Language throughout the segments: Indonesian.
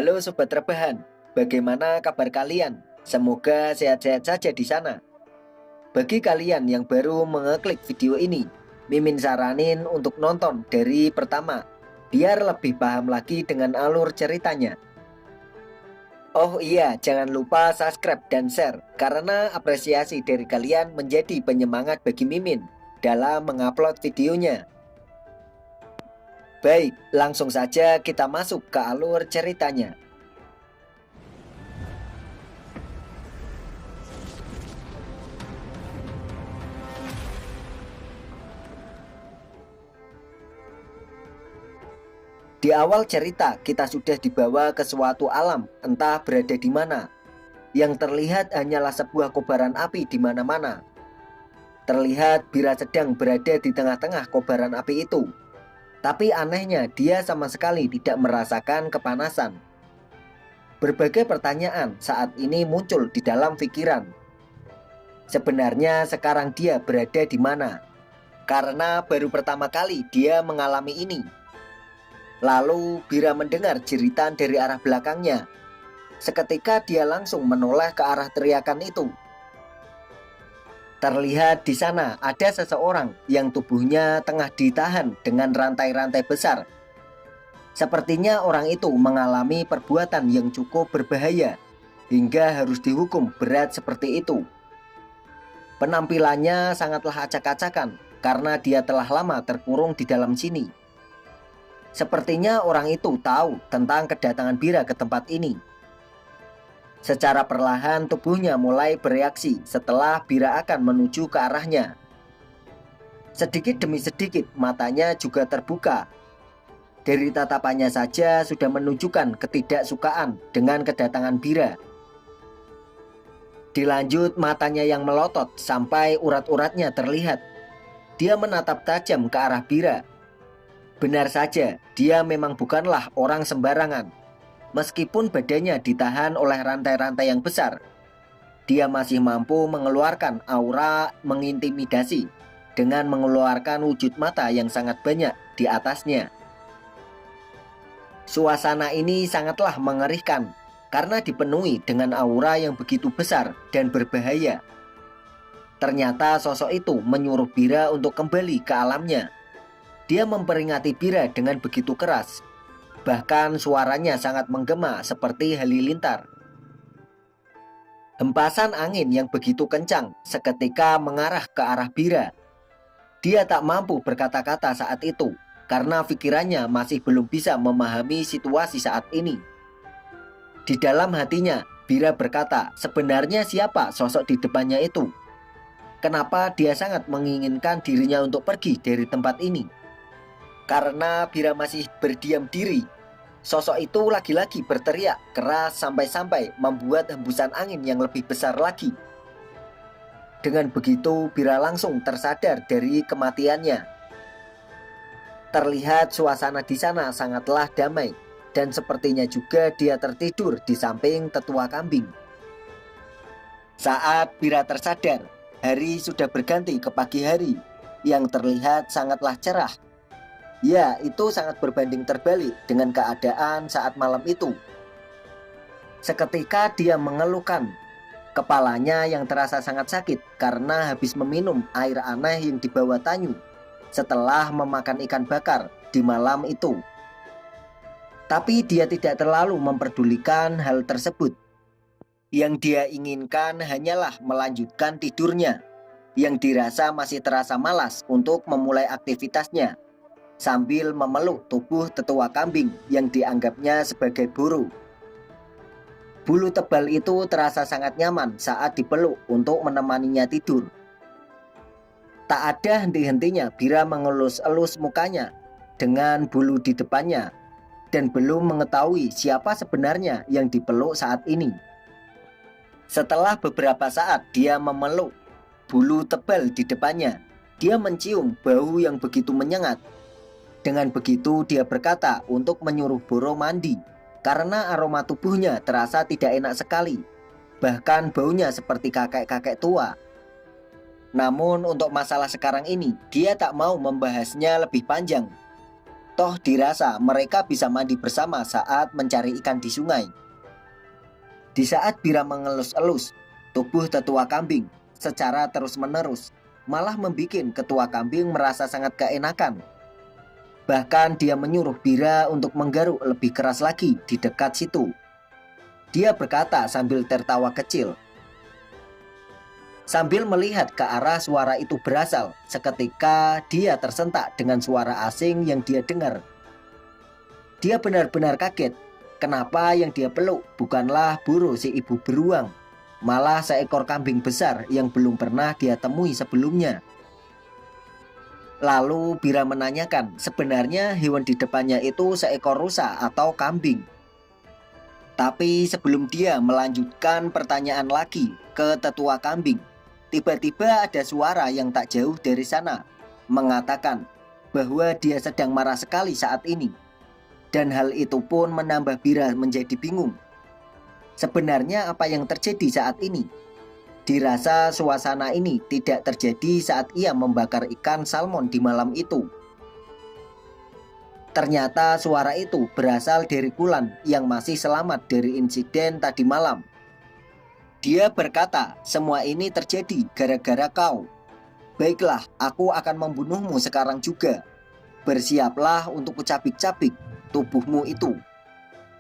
Halo Sobat Rebahan, bagaimana kabar kalian? Semoga sehat-sehat saja di sana. Bagi kalian yang baru mengeklik video ini, Mimin saranin untuk nonton dari pertama, biar lebih paham lagi dengan alur ceritanya. Oh iya, jangan lupa subscribe dan share, karena apresiasi dari kalian menjadi penyemangat bagi Mimin dalam mengupload videonya. Baik, langsung saja kita masuk ke alur ceritanya. Di awal cerita, kita sudah dibawa ke suatu alam, entah berada di mana. Yang terlihat hanyalah sebuah kobaran api di mana-mana. Terlihat Bira sedang berada di tengah-tengah kobaran api itu. Tapi anehnya, dia sama sekali tidak merasakan kepanasan. Berbagai pertanyaan saat ini muncul di dalam pikiran. Sebenarnya sekarang dia berada di mana? Karena baru pertama kali dia mengalami ini. Lalu Bira mendengar jeritan dari arah belakangnya. Seketika dia langsung menoleh ke arah teriakan itu. Terlihat di sana ada seseorang yang tubuhnya tengah ditahan dengan rantai-rantai besar. Sepertinya orang itu mengalami perbuatan yang cukup berbahaya hingga harus dihukum berat seperti itu. Penampilannya sangatlah acak-acakan karena dia telah lama terkurung di dalam sini. Sepertinya orang itu tahu tentang kedatangan Bira ke tempat ini. Secara perlahan tubuhnya mulai bereaksi setelah Bira akan menuju ke arahnya. Sedikit demi sedikit matanya juga terbuka. Dari tatapannya saja sudah menunjukkan ketidaksukaan dengan kedatangan Bira. Dilanjut matanya yang melotot sampai urat-uratnya terlihat. Dia menatap tajam ke arah Bira. Benar saja, dia memang bukanlah orang sembarangan. Meskipun badannya ditahan oleh rantai-rantai yang besar, dia masih mampu mengeluarkan aura mengintimidasi dengan mengeluarkan wujud mata yang sangat banyak di atasnya. Suasana ini sangatlah mengerikan karena dipenuhi dengan aura yang begitu besar dan berbahaya. Ternyata sosok itu menyuruh Bira untuk kembali ke alamnya. Dia memperingati Bira dengan begitu keras. Bahkan suaranya sangat menggema seperti halilintar. Hempasan angin yang begitu kencang seketika mengarah ke arah Bira. Dia tak mampu berkata-kata saat itu karena pikirannya masih belum bisa memahami situasi saat ini. Di dalam hatinya, Bira berkata, sebenarnya siapa sosok di depannya itu? Kenapa dia sangat menginginkan dirinya untuk pergi dari tempat ini? Karena Bira masih berdiam diri, sosok itu lagi-lagi berteriak keras sampai-sampai membuat hembusan angin yang lebih besar lagi. Dengan begitu Bira langsung tersadar dari kematiannya. Terlihat suasana di sana sangatlah damai, dan sepertinya juga dia tertidur di samping tetua kambing. Saat Bira tersadar, hari sudah berganti ke pagi hari yang terlihat sangatlah cerah. Ya, itu sangat berbanding terbalik dengan keadaan saat malam itu. Seketika dia mengeluhkan. Kepalanya yang terasa sangat sakit karena habis meminum air aneh yang dibawa Tanyu setelah memakan ikan bakar di malam itu. Tapi dia tidak terlalu memperdulikan hal tersebut. Yang dia inginkan hanyalah melanjutkan tidurnya, yang dirasa masih terasa malas untuk memulai aktivitasnya, sambil memeluk tubuh tetua kambing yang dianggapnya sebagai buru. Bulu tebal itu terasa sangat nyaman saat dipeluk untuk menemaninya tidur. Tak ada henti-hentinya Bira mengelus-elus mukanya dengan bulu di depannya dan belum mengetahui siapa sebenarnya yang dipeluk saat ini. Setelah beberapa saat dia memeluk bulu tebal di depannya, dia mencium bau yang begitu menyengat. Dengan begitu dia berkata untuk menyuruh Boro mandi karena aroma tubuhnya terasa tidak enak sekali. Bahkan baunya seperti kakek-kakek tua. Namun untuk masalah sekarang ini dia tak mau membahasnya lebih panjang. Toh dirasa mereka bisa mandi bersama saat mencari ikan di sungai. Di saat Bira mengelus-elus tubuh tetua kambing secara terus-menerus, malah membuat ketua kambing merasa sangat keenakan. Bahkan dia menyuruh Bira untuk menggaruk lebih keras lagi di dekat situ. Dia berkata sambil tertawa kecil. Sambil melihat ke arah suara itu berasal, seketika dia tersentak dengan suara asing yang dia dengar. Dia benar-benar kaget. Kenapa yang dia peluk bukanlah Buru si ibu beruang, malah seekor kambing besar yang belum pernah dia temui sebelumnya. Lalu Bira menanyakan, sebenarnya hewan di depannya itu seekor rusa atau kambing. Tapi sebelum dia melanjutkan pertanyaan lagi ke tetua kambing, tiba-tiba ada suara yang tak jauh dari sana mengatakan bahwa dia sedang marah sekali saat ini. Dan hal itu pun menambah Bira menjadi bingung. Sebenarnya apa yang terjadi saat ini? Dirasa suasana ini tidak terjadi saat ia membakar ikan salmon di malam itu. Ternyata suara itu berasal dari Kulan yang masih selamat dari insiden tadi malam. Dia berkata, semua ini terjadi gara-gara kau. Baiklah, aku akan membunuhmu sekarang juga. Bersiaplah untuk kucabik-cabik tubuhmu itu.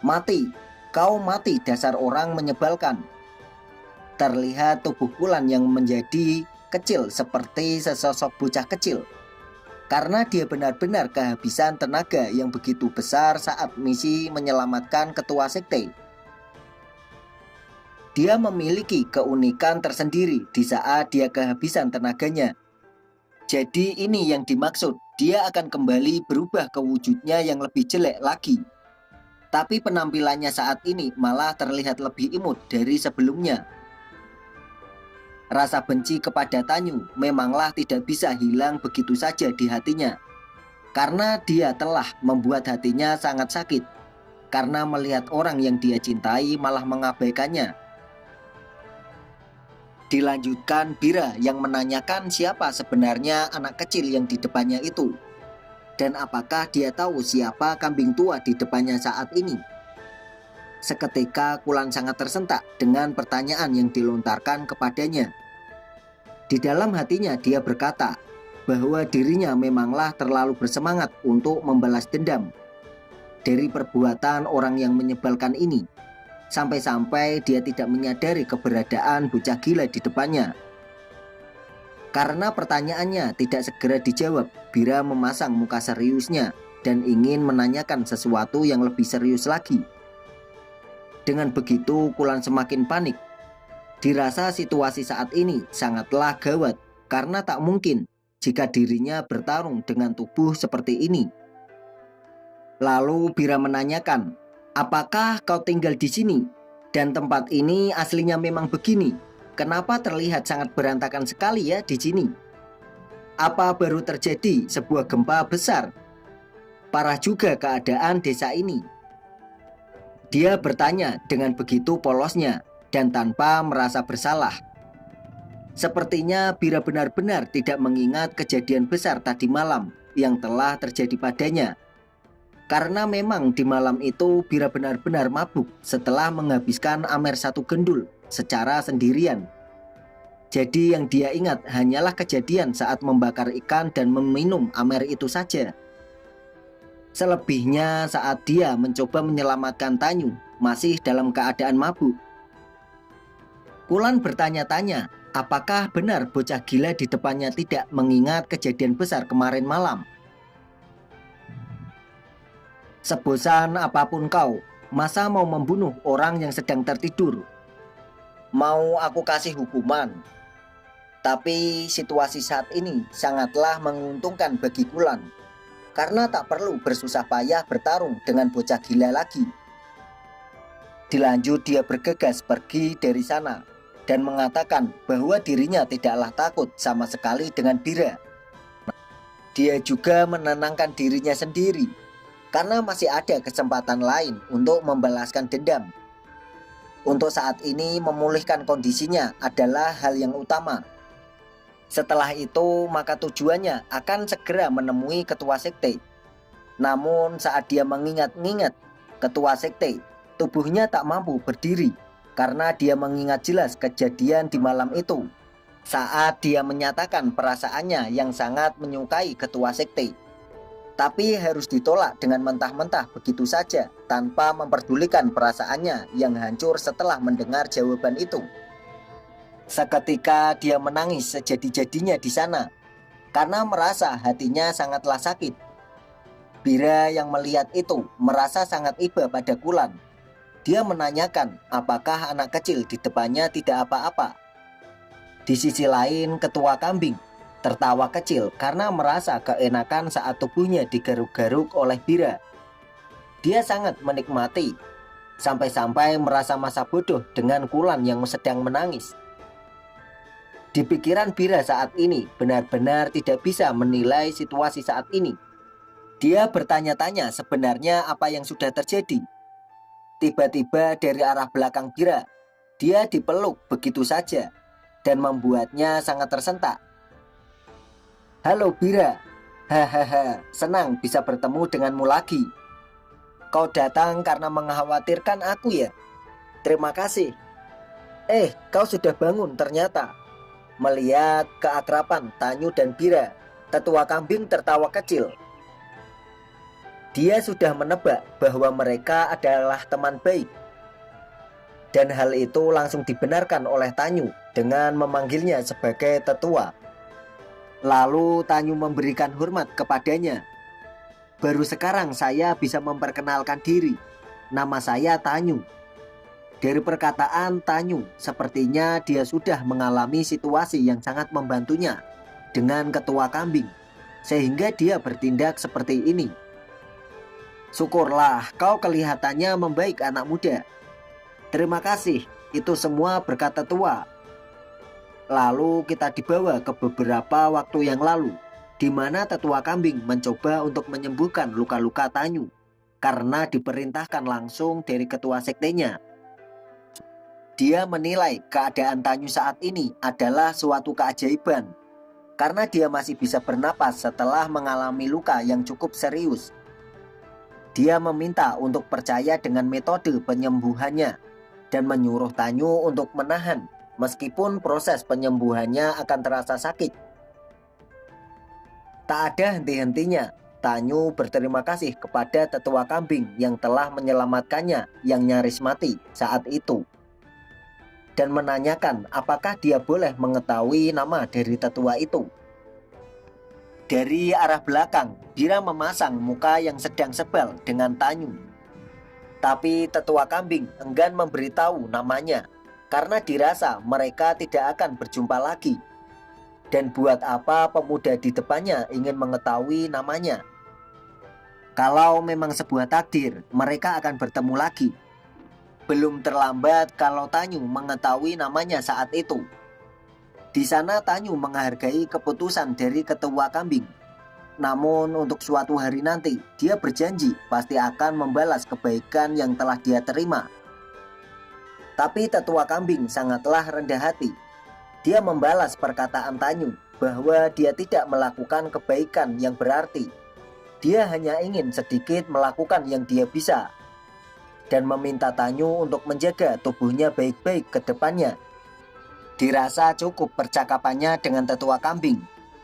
Mati, kau mati dasar orang menyebalkan. Terlihat tubuh Kulan yang menjadi kecil seperti sesosok bocah kecil. Karena dia benar-benar kehabisan tenaga yang begitu besar saat misi menyelamatkan ketua sekte. Dia memiliki keunikan tersendiri di saat dia kehabisan tenaganya. Jadi ini yang dimaksud, dia akan kembali berubah ke wujudnya yang lebih jelek lagi. Tapi penampilannya saat ini malah terlihat lebih imut dari sebelumnya. Rasa benci kepada Tanyu memanglah tidak bisa hilang begitu saja di hatinya. Karena dia telah membuat hatinya sangat sakit. Karena melihat orang yang dia cintai malah mengabaikannya. Dilanjutkan Bira yang menanyakan siapa sebenarnya anak kecil yang di depannya itu. Dan apakah dia tahu siapa kambing tua di depannya saat ini? Seketika Kulan sangat tersentak dengan pertanyaan yang dilontarkan kepadanya. Di dalam hatinya dia berkata bahwa dirinya memanglah terlalu bersemangat untuk membalas dendam dari perbuatan orang yang menyebalkan ini. Sampai-sampai dia tidak menyadari keberadaan bocah gila di depannya. Karena pertanyaannya tidak segera dijawab, Bira memasang muka seriusnya dan ingin menanyakan sesuatu yang lebih serius lagi. Dengan begitu Kulan semakin panik. Dirasa situasi saat ini sangatlah gawat karena tak mungkin jika dirinya bertarung dengan tubuh seperti ini. Lalu Bira menanyakan, apakah kau tinggal di sini? Dan tempat ini aslinya memang begini. Kenapa terlihat sangat berantakan sekali ya di sini? Apa baru terjadi sebuah gempa besar? Parah juga keadaan desa ini. Dia bertanya dengan begitu polosnya dan tanpa merasa bersalah. Sepertinya Bira benar-benar tidak mengingat kejadian besar tadi malam yang telah terjadi padanya. Karena memang di malam itu Bira benar-benar mabuk setelah menghabiskan amer satu gendul secara sendirian. Jadi yang dia ingat hanyalah kejadian saat membakar ikan dan meminum amer itu saja. Selebihnya saat dia mencoba menyelamatkan Tanyu masih dalam keadaan mabuk. Kulan bertanya-tanya, apakah benar bocah gila di depannya tidak mengingat kejadian besar kemarin malam? Sebosan apapun kau, masa mau membunuh orang yang sedang tertidur? Mau aku kasih hukuman? Tapi situasi saat ini sangatlah menguntungkan bagi Kulan, karena tak perlu bersusah payah bertarung dengan bocah gila lagi. Dilanjut dia bergegas pergi dari sana dan mengatakan bahwa dirinya tidaklah takut sama sekali dengan Bira. Dia juga menenangkan dirinya sendiri karena masih ada kesempatan lain untuk membalaskan dendam. Untuk saat ini memulihkan kondisinya adalah hal yang utama. Setelah itu maka tujuannya akan segera menemui ketua sekte. Namun saat dia mengingat-ingat ketua sekte, tubuhnya tak mampu berdiri karena dia mengingat jelas kejadian di malam itu saat dia menyatakan perasaannya yang sangat menyukai ketua sekte. Tapi harus ditolak dengan mentah-mentah begitu saja tanpa memperdulikan perasaannya yang hancur setelah mendengar jawaban itu. Seketika dia menangis sejadi-jadinya di sana karena merasa hatinya sangatlah sakit. Bira yang melihat itu merasa sangat iba pada Kulan. Dia menanyakan apakah anak kecil di depannya tidak apa-apa. Di sisi lain, ketua kambing tertawa kecil karena merasa keenakan saat tubuhnya digaruk-garuk oleh Bira. Dia sangat menikmati, sampai-sampai merasa masa bodoh dengan Kulan yang sedang menangis. Di pikiran Bira saat ini benar-benar tidak bisa menilai situasi saat ini. Dia bertanya-tanya sebenarnya apa yang sudah terjadi. Tiba-tiba dari arah belakang Bira, dia dipeluk begitu saja dan membuatnya sangat tersentak. "Halo Bira, hahaha, senang bisa bertemu denganmu lagi. Kau datang karena mengkhawatirkan aku ya? Terima kasih. Kau sudah bangun ternyata." Melihat keakraban Tanyu dan Bira, tetua kambing tertawa kecil. Dia sudah menebak bahwa mereka adalah teman baik. Dan hal itu langsung dibenarkan oleh Tanyu dengan memanggilnya sebagai tetua. Lalu Tanyu memberikan hormat kepadanya. "Baru sekarang saya bisa memperkenalkan diri. Nama saya Tanyu." Dari perkataan Tanyu, sepertinya dia sudah mengalami situasi yang sangat membantunya dengan ketua kambing, sehingga dia bertindak seperti ini. "Syukurlah kau kelihatannya membaik anak muda." "Terima kasih, itu semua berkat tetua." Lalu kita dibawa ke beberapa waktu yang lalu, di mana tetua kambing mencoba untuk menyembuhkan luka-luka Tanyu karena diperintahkan langsung dari ketua sektenya. Dia menilai keadaan Tanyu saat ini adalah suatu keajaiban karena dia masih bisa bernapas setelah mengalami luka yang cukup serius. Dia meminta untuk percaya dengan metode penyembuhannya dan menyuruh Tanyu untuk menahan meskipun proses penyembuhannya akan terasa sakit. Tak ada henti-hentinya, Tanyu berterima kasih kepada tetua kambing yang telah menyelamatkannya yang nyaris mati saat itu, dan menanyakan apakah dia boleh mengetahui nama dari tetua itu. Dari arah belakang, Bira memasang muka yang sedang sebal dengan Tanyu. Tapi tetua kambing enggan memberitahu namanya karena dirasa mereka tidak akan berjumpa lagi. Dan buat apa pemuda di depannya ingin mengetahui namanya? Kalau memang sebuah takdir, mereka akan bertemu lagi. Belum terlambat kalau Tanyu mengetahui namanya saat itu. Di sana Tanyu menghargai keputusan dari ketua kambing. Namun untuk suatu hari nanti, dia berjanji pasti akan membalas kebaikan yang telah dia terima. Tapi tetua kambing sangatlah rendah hati. Dia membalas perkataan Tanyu bahwa dia tidak melakukan kebaikan yang berarti. Dia hanya ingin sedikit melakukan yang dia bisa, dan meminta Tanyu untuk menjaga tubuhnya baik-baik ke depannya. Dirasa cukup percakapannya dengan tetua kambing.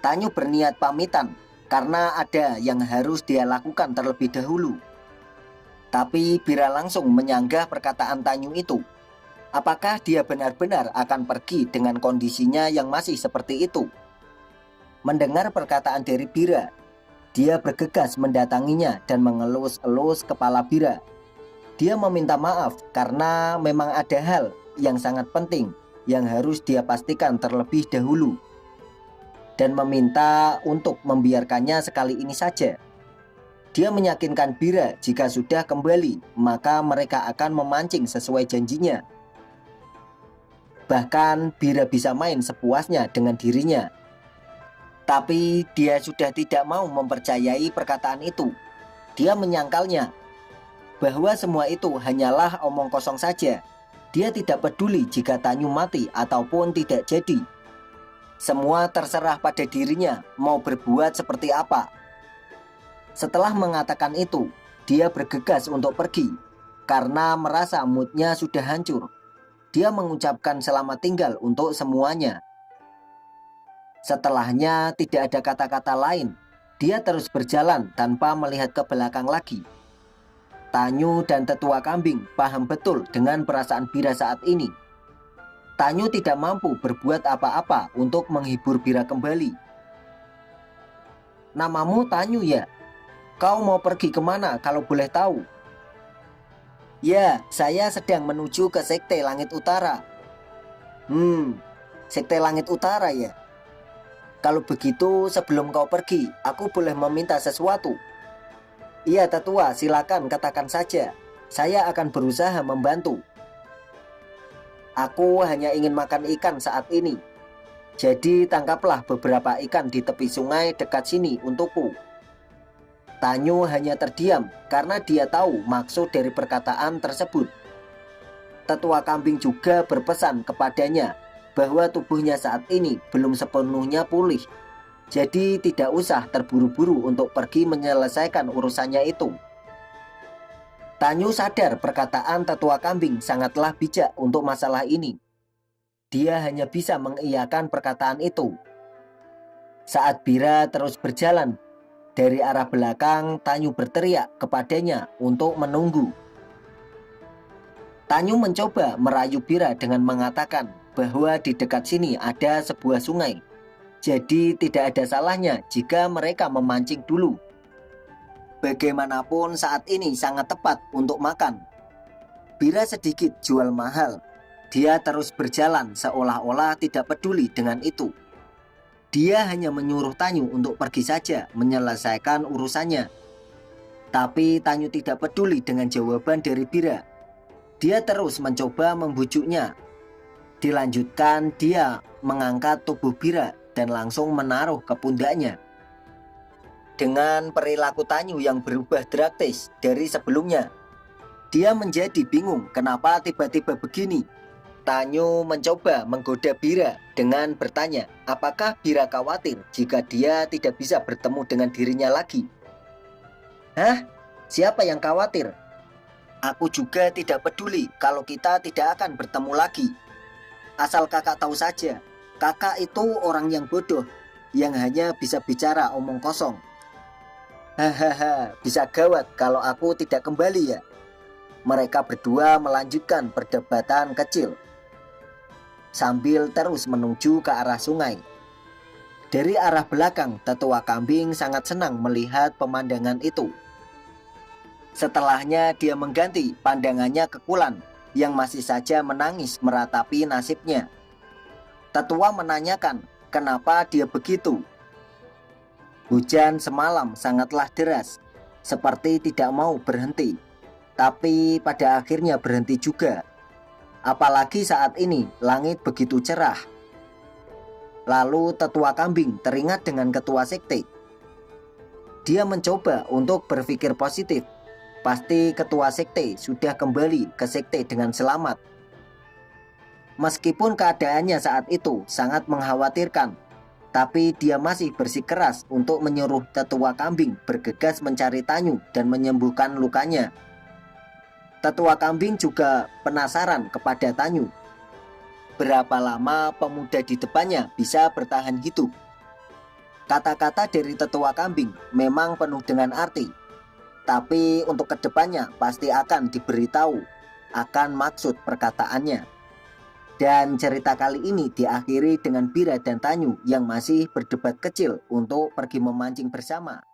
Tanyu berniat pamitan karena ada yang harus dia lakukan terlebih dahulu. Tapi Bira langsung menyanggah perkataan Tanyu itu. Apakah dia benar-benar akan pergi dengan kondisinya yang masih seperti itu? Mendengar perkataan dari Bira, dia bergegas mendatanginya dan mengelus-elus kepala Bira. Dia meminta maaf karena memang ada hal yang sangat penting yang harus dia pastikan terlebih dahulu, dan meminta untuk membiarkannya sekali ini saja. Dia meyakinkan Bira jika sudah kembali, maka mereka akan memancing sesuai janjinya. Bahkan Bira bisa main sepuasnya dengan dirinya. Tapi dia sudah tidak mau mempercayai perkataan itu. Dia menyangkalnya bahwa semua itu hanyalah omong kosong saja. Dia tidak peduli jika Tanyu mati ataupun tidak jadi. Semua terserah pada dirinya mau berbuat seperti apa. Setelah mengatakan itu, dia bergegas untuk pergi karena merasa moodnya sudah hancur. Dia mengucapkan selamat tinggal untuk semuanya. Setelahnya tidak ada kata-kata lain. Dia terus berjalan tanpa melihat ke belakang lagi. Tanyu dan tetua kambing paham betul dengan perasaan Bira saat ini. Tanyu tidak mampu berbuat apa-apa untuk menghibur Bira kembali. "Namamu Tanyu ya? Kau mau pergi kemana kalau boleh tahu?" "Ya, saya sedang menuju ke Sekte Langit Utara." Sekte Langit Utara ya? Kalau begitu sebelum kau pergi, aku boleh meminta sesuatu?" "Iya tetua, silakan katakan saja. Saya akan berusaha membantu." "Aku hanya ingin makan ikan saat ini. Jadi tangkaplah beberapa ikan di tepi sungai dekat sini untukku." Tanyu hanya terdiam karena dia tahu maksud dari perkataan tersebut. Tetua kambing juga berpesan kepadanya bahwa tubuhnya saat ini belum sepenuhnya pulih. Jadi tidak usah terburu-buru untuk pergi menyelesaikan urusannya itu. Tanyu sadar perkataan tetua kambing sangatlah bijak untuk masalah ini. Dia hanya bisa mengiyakan perkataan itu. Saat Bira terus berjalan, dari arah belakang Tanyu berteriak kepadanya untuk menunggu. Tanyu mencoba merayu Bira dengan mengatakan bahwa di dekat sini ada sebuah sungai. Jadi tidak ada salahnya jika mereka memancing dulu. Bagaimanapun saat ini sangat tepat untuk makan. Bira sedikit jual mahal. Dia terus berjalan seolah-olah tidak peduli dengan itu. Dia hanya menyuruh Tanyu untuk pergi saja menyelesaikan urusannya. Tapi Tanyu tidak peduli dengan jawaban dari Bira. Dia terus mencoba membujuknya. Dilanjutkan, dia mengangkat tubuh Bira dan langsung menaruh ke pundaknya. Dengan perilaku Tanyu yang berubah drastis dari sebelumnya, dia menjadi bingung kenapa tiba-tiba begini. Tanyu mencoba menggoda Bira dengan bertanya apakah Bira khawatir jika dia tidak bisa bertemu dengan dirinya lagi. "Hah? Siapa yang khawatir? Aku juga tidak peduli kalau kita tidak akan bertemu lagi. Asal kakak tahu saja, kakak itu orang yang bodoh, yang hanya bisa bicara omong kosong. Hahaha, bisa gawat kalau aku tidak kembali ya." Mereka berdua melanjutkan perdebatan kecil sambil terus menuju ke arah sungai. Dari arah belakang, tetua kambing sangat senang melihat pemandangan itu. Setelahnya dia mengganti pandangannya ke Kulan yang masih saja menangis meratapi nasibnya. Tetua menanyakan kenapa dia begitu. Hujan semalam sangatlah deras, seperti tidak mau berhenti. Tapi pada akhirnya berhenti juga. Apalagi saat ini langit begitu cerah. Lalu tetua kambing teringat dengan ketua sekte. Dia mencoba untuk berpikir positif. Pasti ketua sekte sudah kembali ke sekte dengan selamat. Meskipun keadaannya saat itu sangat mengkhawatirkan, tapi dia masih bersikeras untuk menyuruh tetua kambing bergegas mencari Tanyu dan menyembuhkan lukanya. Tetua kambing juga penasaran kepada Tanyu. Berapa lama pemuda di depannya bisa bertahan hidup? Kata-kata dari tetua kambing memang penuh dengan arti. Tapi untuk kedepannya pasti akan diberitahu akan maksud perkataannya. Dan cerita kali ini diakhiri dengan Bira dan Tanyu yang masih berdebat kecil untuk pergi memancing bersama.